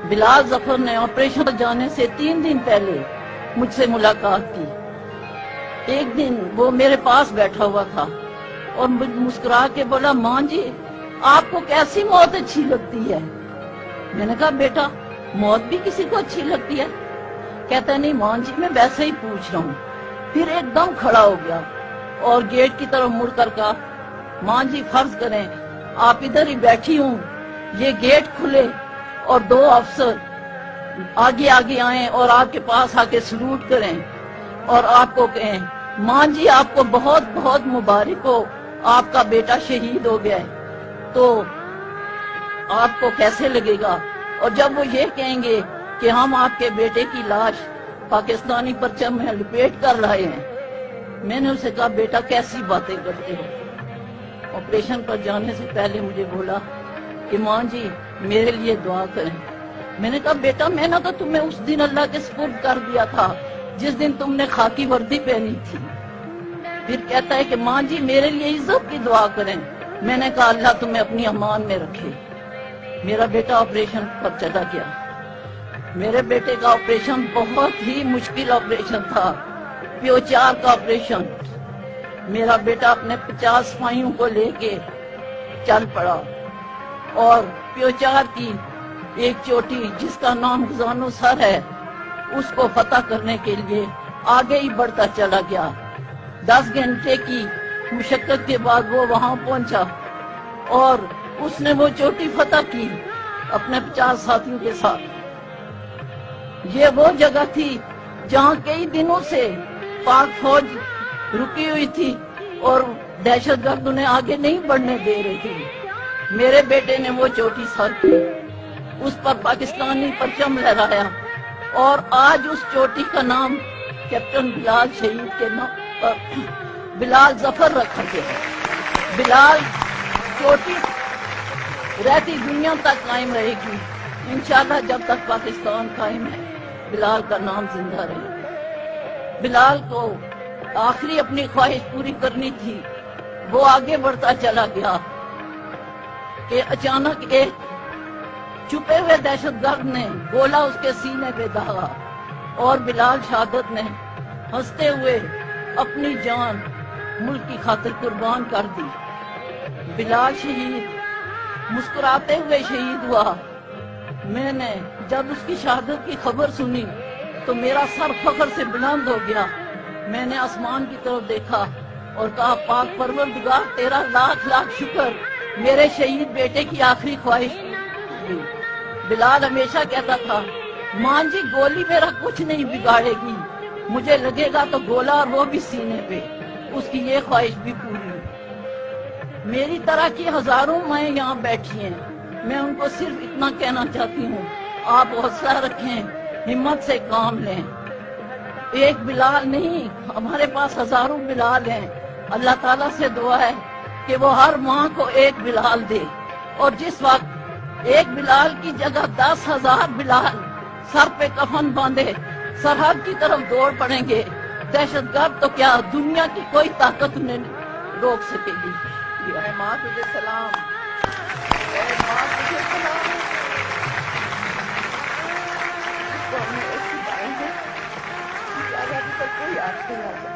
بلال ظفر نے آپریشن جانے سے 3 دن پہلے مجھ سے ملاقات کی۔ ایک دن وہ میرے پاس بیٹھا ہوا تھا اور مسکرا کے بولا، ماں جی آپ کو کیسی موت اچھی لگتی ہے؟ میں نے کہا بیٹا موت بھی کسی کو اچھی لگتی ہے؟ کہتا نہیں ماں جی میں ویسے ہی پوچھ رہا ہوں۔ پھر ایک دم کھڑا ہو گیا اور گیٹ کی طرف مڑ کر کہا، ماں جی فرض کریں آپ ادھر ہی بیٹھی ہوں، یہ گیٹ کھلے اور 2 افسر آگے آگے آئیں اور آپ کے پاس آ کے سلوٹ کریں اور آپ کو کہیں ماں جی آپ کو بہت بہت مبارک ہو، آپ کا بیٹا شہید ہو گیا ہے، تو آپ کو کیسے لگے گا؟ اور جب وہ یہ کہیں گے کہ ہم آپ کے بیٹے کی لاش پاکستانی پرچم میں لپیٹ کر رہے ہیں، میں نے اسے کہا بیٹا کیسی باتیں کرتے ہو؟ آپریشن پر جانے سے پہلے مجھے بولا کہ ماں جی میرے لیے دعا کریں۔ میں نے کہا بیٹا میں نے تو تمہیں اس دن اللہ کے سپرد کر دیا تھا جس دن تم نے خاکی وردی پہنی تھی۔ پھر کہتا ہے کہ ماں جی میرے لیے عزت کی دعا کریں۔ میں نے کہا اللہ تمہیں اپنی امان میں رکھے۔ میرا بیٹا آپریشن پر چلا گیا۔ میرے بیٹے کا آپریشن بہت ہی مشکل آپریشن تھا، پیوچار کا آپریشن۔ میرا بیٹا اپنے 50 سپاہیوں کو لے کے چل پڑا اور پیوچار کی ایک چوٹی جس کا نام گزانو سر ہے اس کو فتح کرنے کے لیے آگے ہی بڑھتا چلا گیا۔ 10 گھنٹے کی مشقت کے بعد وہ وہاں پہنچا اور اس نے وہ چوٹی فتح کی اپنے 50 ساتھیوں کے ساتھ۔ یہ وہ جگہ تھی جہاں کئی دنوں سے پاک فوج رکی ہوئی تھی اور دہشت گرد انہیں آگے نہیں بڑھنے دے رہی تھی۔ میرے بیٹے نے وہ چوٹی سر کی، اس پر پاکستانی پرچم لہرایا اور آج اس چوٹی کا نام کیپٹن بلال شہید کے نام پر بلال ظفر رکھا گیا ہے۔ بلال چوٹی رہتی دنیا تک قائم رہے گی انشاءاللہ، جب تک پاکستان قائم ہے بلال کا نام زندہ رہے گا۔ بلال کو آخری اپنی خواہش پوری کرنی تھی، وہ آگے بڑھتا چلا گیا کہ اچانک ایک چھپے ہوئے دہشت گرد نے گولا اس کے سینے پہ داغا اور بلال شہادت نے ہنستے ہوئے اپنی جان ملک کی خاطر قربان کر دی۔ بلال شہید مسکراتے ہوئے شہید ہوا۔ میں نے جب اس کی شہادت کی خبر سنی تو میرا سر فخر سے بلند ہو گیا۔ میں نے آسمان کی طرف دیکھا اور کہا پاک پروردگار تیرا لاکھ لاکھ شکر، میرے شہید بیٹے کی آخری خواہش ہوئی۔ بلال ہمیشہ کہتا تھا ماں جی گولی میرا کچھ نہیں بگاڑے گی، مجھے لگے گا تو گولا اور وہ بھی سینے پہ۔ اس کی یہ خواہش بھی پوری ہوئی۔ میری طرح کی ہزاروں مائیں یہاں بیٹھی ہیں، میں ان کو صرف اتنا کہنا چاہتی ہوں آپ حوصلہ رکھیں، ہمت سے کام لیں۔ ایک بلال نہیں، ہمارے پاس ہزاروں بلال ہیں۔ اللہ تعالیٰ سے دعا ہے کہ وہ ہر ماں کو ایک بلال دے، اور جس وقت ایک بلال کی جگہ 10,000 بلال سر پہ کفن باندھے سرحد کی طرف دوڑ پڑیں گے، دہشت گرد تو کیا دنیا کی کوئی طاقت انہیں روک سکے گی۔ اے ماں تجھے سلام، اے ماں تجھے سلام۔ اس کو ہم نے ایسی بائیں ہیں کہ آزادی تک کوئی آج نہیں آ سکتی۔